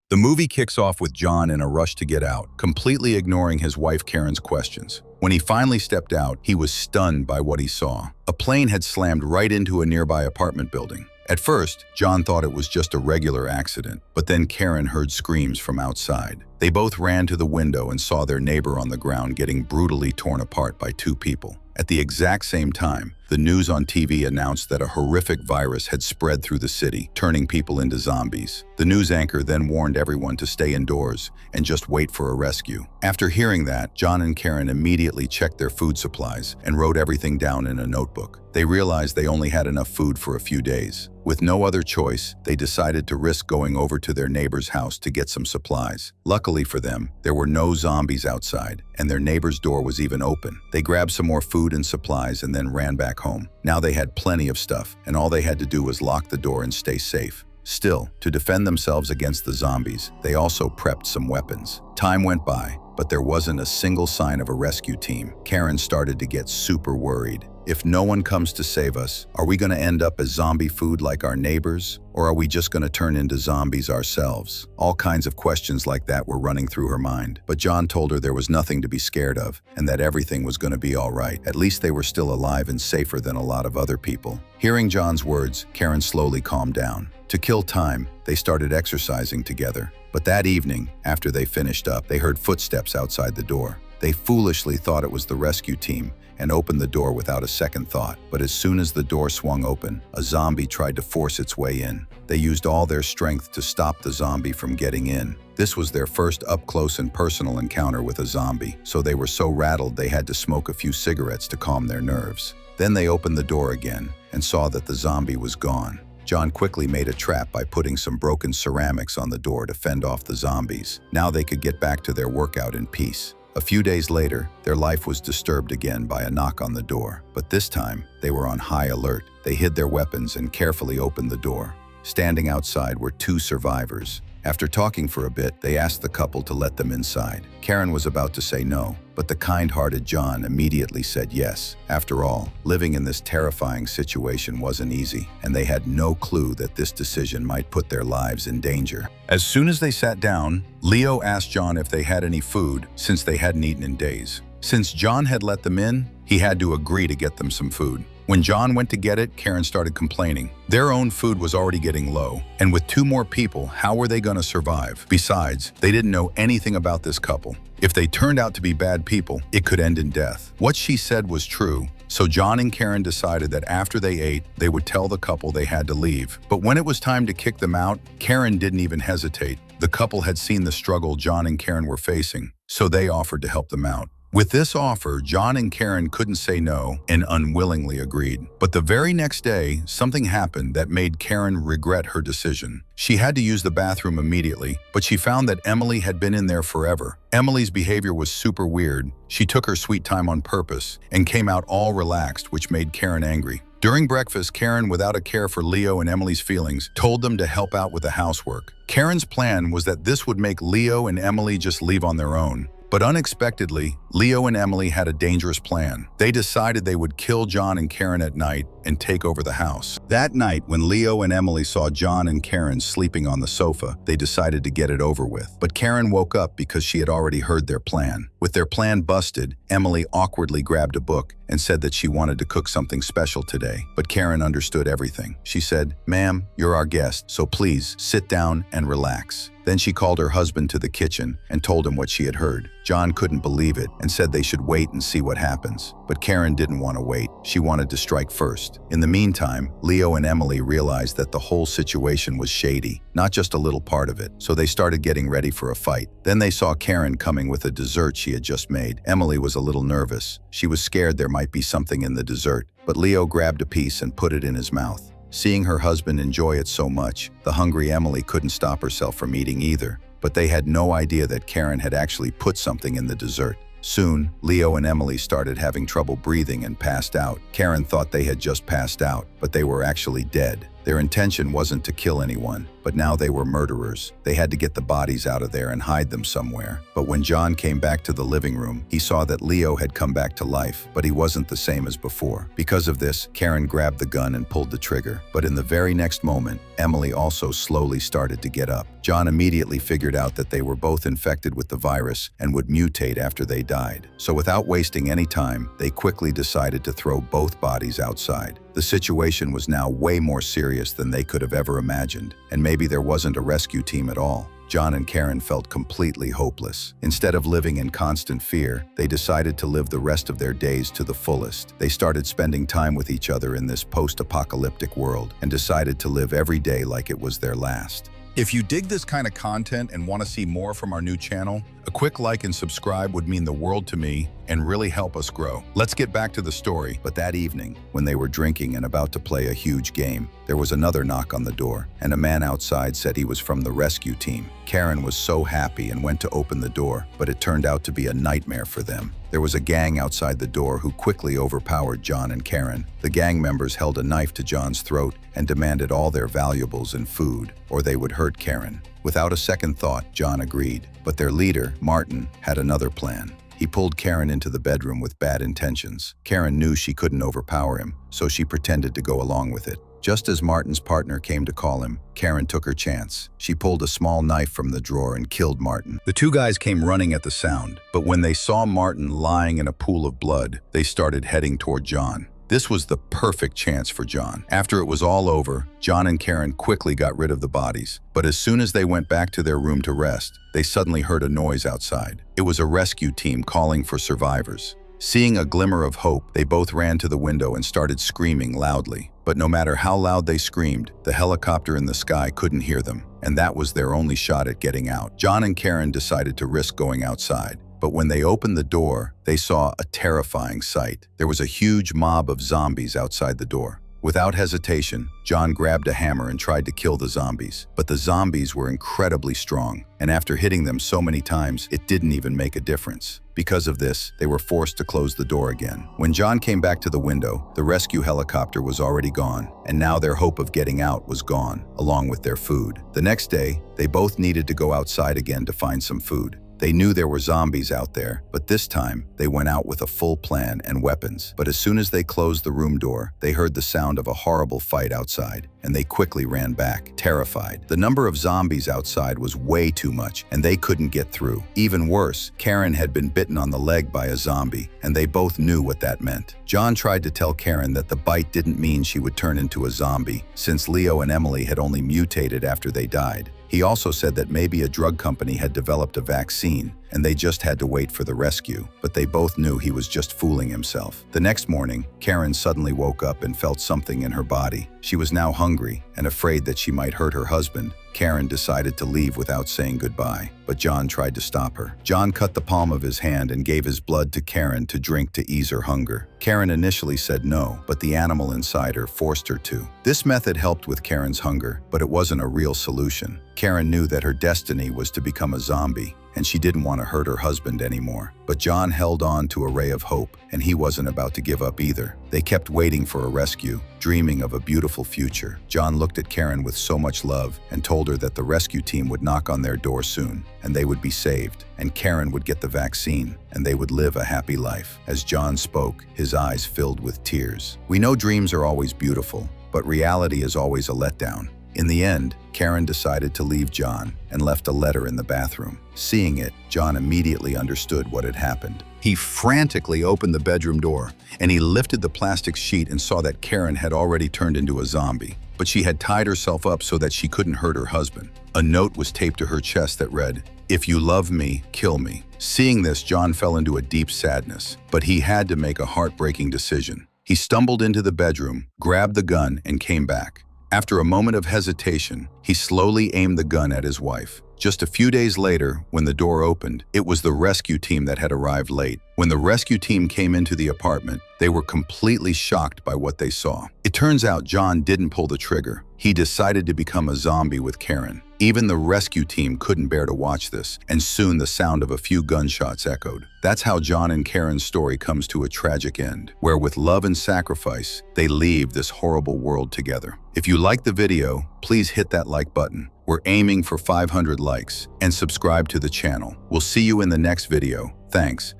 The movie kicks off with John in a rush to get out, completely ignoring his wife Karen's questions. When he finally stepped out, he was stunned by what he saw. A plane had slammed right into a nearby apartment building. At first, John thought it was just a regular accident, but then Karen heard screams from outside. They both ran to the window and saw their neighbor on the ground getting brutally torn apart by two people. At the exact same time, the news on TV announced that a horrific virus had spread through the city, turning people into zombies. The news anchor then warned everyone to stay indoors and just wait for a rescue. After hearing that, John and Karen immediately checked their food supplies and wrote everything down in a notebook. They realized they only had enough food for a few days. With no other choice, they decided to risk going over to their neighbor's house to get some supplies. Luckily for them, there were no zombies outside, and their neighbor's door was even open. They grabbed some more food and supplies and then ran back home. Now they had plenty of stuff, and all they had to do was lock the door and stay safe. Still, to defend themselves against the zombies, they also prepped some weapons. Time went by, but there wasn't a single sign of a rescue team. Karen started to get super worried. If no one comes to save us, are we going to end up as zombie food like our neighbors? Or are we just going to turn into zombies ourselves? All kinds of questions like that were running through her mind. But John told her there was nothing to be scared of and that everything was going to be all right. At least they were still alive and safer than a lot of other people. Hearing John's words, Karen slowly calmed down. To kill time, they started exercising together. But that evening, after they finished up, they heard footsteps outside the door. They foolishly thought it was the rescue team and opened the door without a second thought. But as soon as the door swung open, a zombie tried to force its way in. They used all their strength to stop the zombie from getting in. This was their first up-close and personal encounter with a zombie, so they were so rattled they had to smoke a few cigarettes to calm their nerves. Then they opened the door again and saw that the zombie was gone. John quickly made a trap by putting some broken ceramics on the door to fend off the zombies. Now they could get back to their workout in peace. A few days later, their life was disturbed again by a knock on the door. But this time, they were on high alert. They hid their weapons and carefully opened the door. Standing outside were two survivors. After talking for a bit, they asked the couple to let them inside. Karen was about to say no, but the kind-hearted John immediately said yes. After all, living in this terrifying situation wasn't easy, and they had no clue that this decision might put their lives in danger. As soon as they sat down, Leo asked John if they had any food, since they hadn't eaten in days. Since John had let them in, he had to agree to get them some food. When John went to get it, Karen started complaining. Their own food was already getting low, and with two more people, how were they going to survive? Besides, they didn't know anything about this couple. If they turned out to be bad people, it could end in death. What she said was true, so John and Karen decided that after they ate, they would tell the couple they had to leave. But when it was time to kick them out, Karen didn't even hesitate. The couple had seen the struggle John and Karen were facing, so they offered to help them out. With this offer, John and Karen couldn't say no and unwillingly agreed. But the very next day, something happened that made Karen regret her decision. She had to use the bathroom immediately, but she found that Emily had been in there forever. Emily's behavior was super weird. She took her sweet time on purpose and came out all relaxed, which made Karen angry. During breakfast, Karen, without a care for Leo and Emily's feelings, told them to help out with the housework. Karen's plan was that this would make Leo and Emily just leave on their own. But unexpectedly, Leo and Emily had a dangerous plan. They decided they would kill John and Karen at night and take over the house. That night, when Leo and Emily saw John and Karen sleeping on the sofa, they decided to get it over with. But Karen woke up because she had already heard their plan. With their plan busted, Emily awkwardly grabbed a book and said that she wanted to cook something special today. But Karen understood everything. She said, "Ma'am, you're our guest, so please sit down and relax." Then she called her husband to the kitchen and told him what she had heard. John couldn't believe it and said they should wait and see what happens. But Karen didn't want to wait. She wanted to strike first. In the meantime, Leo and Emily realized that the whole situation was shady, not just a little part of it, so they started getting ready for a fight. Then they saw Karen coming with a dessert she had just made. Emily was a little nervous. She was scared there might be something in the dessert, but Leo grabbed a piece and put it in his mouth. Seeing her husband enjoy it so much, the hungry Emily couldn't stop herself from eating either. But they had no idea that Karen had actually put something in the dessert. Soon, Leo and Emily started having trouble breathing and passed out. Karen thought they had just passed out, but they were actually dead. Their intention wasn't to kill anyone, but now they were murderers. They had to get the bodies out of there and hide them somewhere. But when John came back to the living room, he saw that Leo had come back to life, but he wasn't the same as before. Because of this, Karen grabbed the gun and pulled the trigger. But in the very next moment, Emily also slowly started to get up. John immediately figured out that they were both infected with the virus and would mutate after they died. So without wasting any time, they quickly decided to throw both bodies outside. The situation was now way more serious than they could have ever imagined, and maybe there wasn't a rescue team at all. John and Karen felt completely hopeless. Instead of living in constant fear, they decided to live the rest of their days to the fullest. They started spending time with each other in this post-apocalyptic world and decided to live every day like it was their last. If you dig this kind of content and want to see more from our new channel, a quick like and subscribe would mean the world to me and really help us grow. Let's get back to the story. But that evening, when they were drinking and about to play a huge game, there was another knock on the door, and a man outside said he was from the rescue team. Karen was so happy and went to open the door, but it turned out to be a nightmare for them. There was a gang outside the door who quickly overpowered John and Karen. The gang members held a knife to John's throat and demanded all their valuables and food, or they would hurt Karen. Without a second thought, John agreed. But their leader, Martin, had another plan. He pulled Karen into the bedroom with bad intentions. Karen knew she couldn't overpower him, so she pretended to go along with it. Just as Martin's partner came to call him, Karen took her chance. She pulled a small knife from the drawer and killed Martin. The two guys came running at the sound, but when they saw Martin lying in a pool of blood, they started heading toward John. This was the perfect chance for John. After it was all over, John and Karen quickly got rid of the bodies. But as soon as they went back to their room to rest, they suddenly heard a noise outside. It was a rescue team calling for survivors. Seeing a glimmer of hope, they both ran to the window and started screaming loudly. But no matter how loud they screamed, the helicopter in the sky couldn't hear them, and that was their only shot at getting out. John and Karen decided to risk going outside. But when they opened the door, they saw a terrifying sight. There was a huge mob of zombies outside the door. Without hesitation, John grabbed a hammer and tried to kill the zombies. But the zombies were incredibly strong, and after hitting them so many times, it didn't even make a difference. Because of this, they were forced to close the door again. When John came back to the window, the rescue helicopter was already gone, and now their hope of getting out was gone, along with their food. The next day, they both needed to go outside again to find some food. They knew there were zombies out there, but this time, they went out with a full plan and weapons. But as soon as they closed the room door, they heard the sound of a horrible fight outside, and they quickly ran back, terrified. The number of zombies outside was way too much, and they couldn't get through. Even worse, Karen had been bitten on the leg by a zombie, and they both knew what that meant. John tried to tell Karen that the bite didn't mean she would turn into a zombie, since Leo and Emily had only mutated after they died. He also said that maybe a drug company had developed a vaccine, and they just had to wait for the rescue, but they both knew he was just fooling himself. The next morning, Karen suddenly woke up and felt something in her body. She was now hungry and afraid that she might hurt her husband. Karen decided to leave without saying goodbye, but John tried to stop her. John cut the palm of his hand and gave his blood to Karen to drink to ease her hunger. Karen initially said no, but the animal inside her forced her to. This method helped with Karen's hunger, but it wasn't a real solution. Karen knew that her destiny was to become a zombie, and she didn't want to hurt her husband anymore. But John held on to a ray of hope, and he wasn't about to give up either. They kept waiting for a rescue, dreaming of a beautiful future. John looked at Karen with so much love and told her that the rescue team would knock on their door soon, and they would be saved, and Karen would get the vaccine, and they would live a happy life. As John spoke, his eyes filled with tears. We know dreams are always beautiful, but reality is always a letdown. In the end, Karen decided to leave John and left a letter in the bathroom. Seeing it, John immediately understood what had happened. He frantically opened the bedroom door, and he lifted the plastic sheet and saw that Karen had already turned into a zombie. But she had tied herself up so that she couldn't hurt her husband. A note was taped to her chest that read, "If you love me, kill me." Seeing this, John fell into a deep sadness, but he had to make a heartbreaking decision. He stumbled into the bedroom, grabbed the gun, and came back. After a moment of hesitation, he slowly aimed the gun at his wife. Just a few days later, when the door opened, it was the rescue team that had arrived late. When the rescue team came into the apartment, they were completely shocked by what they saw. It turns out John didn't pull the trigger. He decided to become a zombie with Karen. Even the rescue team couldn't bear to watch this, and soon the sound of a few gunshots echoed. That's how John and Karen's story comes to a tragic end, where with love and sacrifice, they leave this horrible world together. If you liked the video, please hit that like button. We're aiming for 500 likes, and subscribe to the channel. We'll see you in the next video. Thanks.